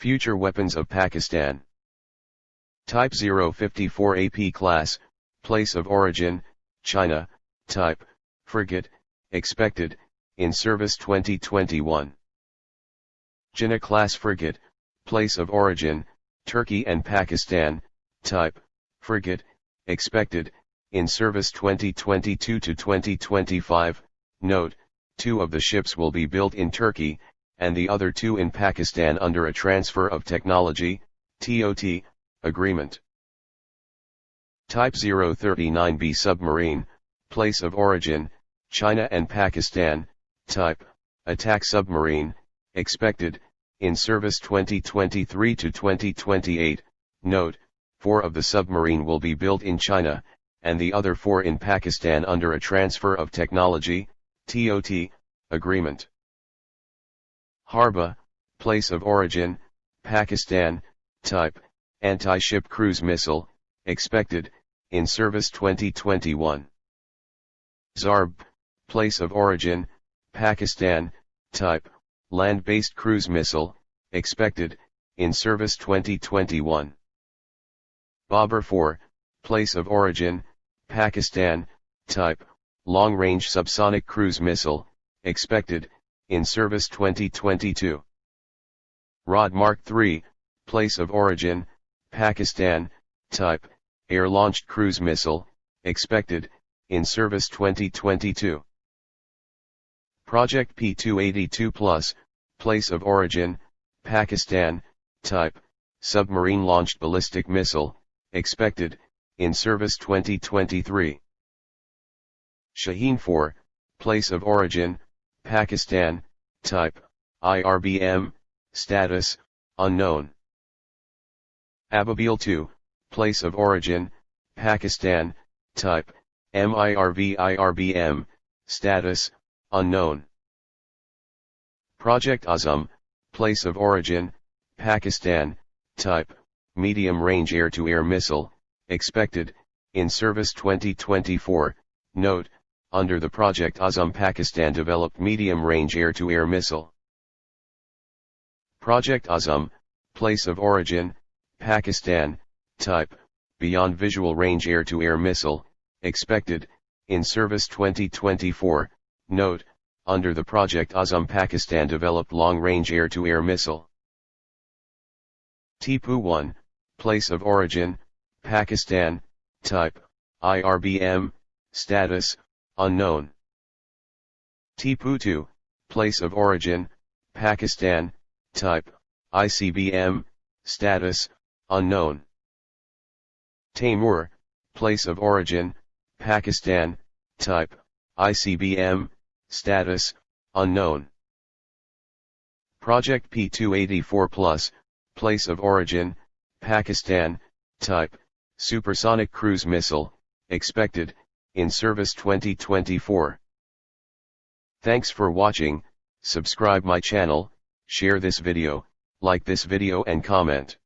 Future weapons of Pakistan. Type 054 AP class, place of origin, China, type, frigate, expected, in service 2021. Jinnah class frigate, place of origin, Turkey and Pakistan, type, frigate, expected, in service 2022 to 2025. Note, 2 of the ships will be built in Turkey, and the other 2 in Pakistan under a transfer of technology, TOT, agreement. Type 039B submarine, place of origin, China and Pakistan, type, attack submarine, expected, in service 2023 to 2028. Note, 4 of the submarine will be built in China, and the other 4 in Pakistan under a transfer of technology, TOT, agreement. Harba, place of origin, Pakistan, type, anti-ship cruise missile, expected, in service 2021. Zarb, place of origin, Pakistan, type, land-based cruise missile, expected, in service 2021. Babur 4, place of origin, Pakistan, type, long-range subsonic cruise missile, expected, in service 2022. Rod Mark 3, place of origin, Pakistan, type, air-launched cruise missile, expected, in service 2022. Project P282 Plus, place of origin, Pakistan, type, submarine-launched ballistic missile, expected, in service 2023. Shaheen 4, place of origin, Pakistan, type, IRBM, status, unknown. Ababil 2, place of origin, Pakistan, type, MIRV-IRBM, status, unknown. Project Azam, place of origin, Pakistan, type, medium-range air-to-air missile, expected, in service 2024. Note, under the Project Azam Pakistan developed medium-range air-to-air missile. Project Azam, place of origin, Pakistan, type, beyond visual range air-to-air missile, expected, in service 2024. Note, under the Project Azam Pakistan developed long-range air-to-air missile. Tipu 1, place of origin, Pakistan, type, IRBM, status, unknown. Tipu 2, place of origin, Pakistan, type, ICBM, status, unknown. Taimur, place of origin, Pakistan, type, ICBM, status, unknown. Project P284 Plus, place of origin, Pakistan, type, supersonic cruise missile, expected, in service 2024. Thanks for watching. Subscribe my channel, share this video, like this video and comment.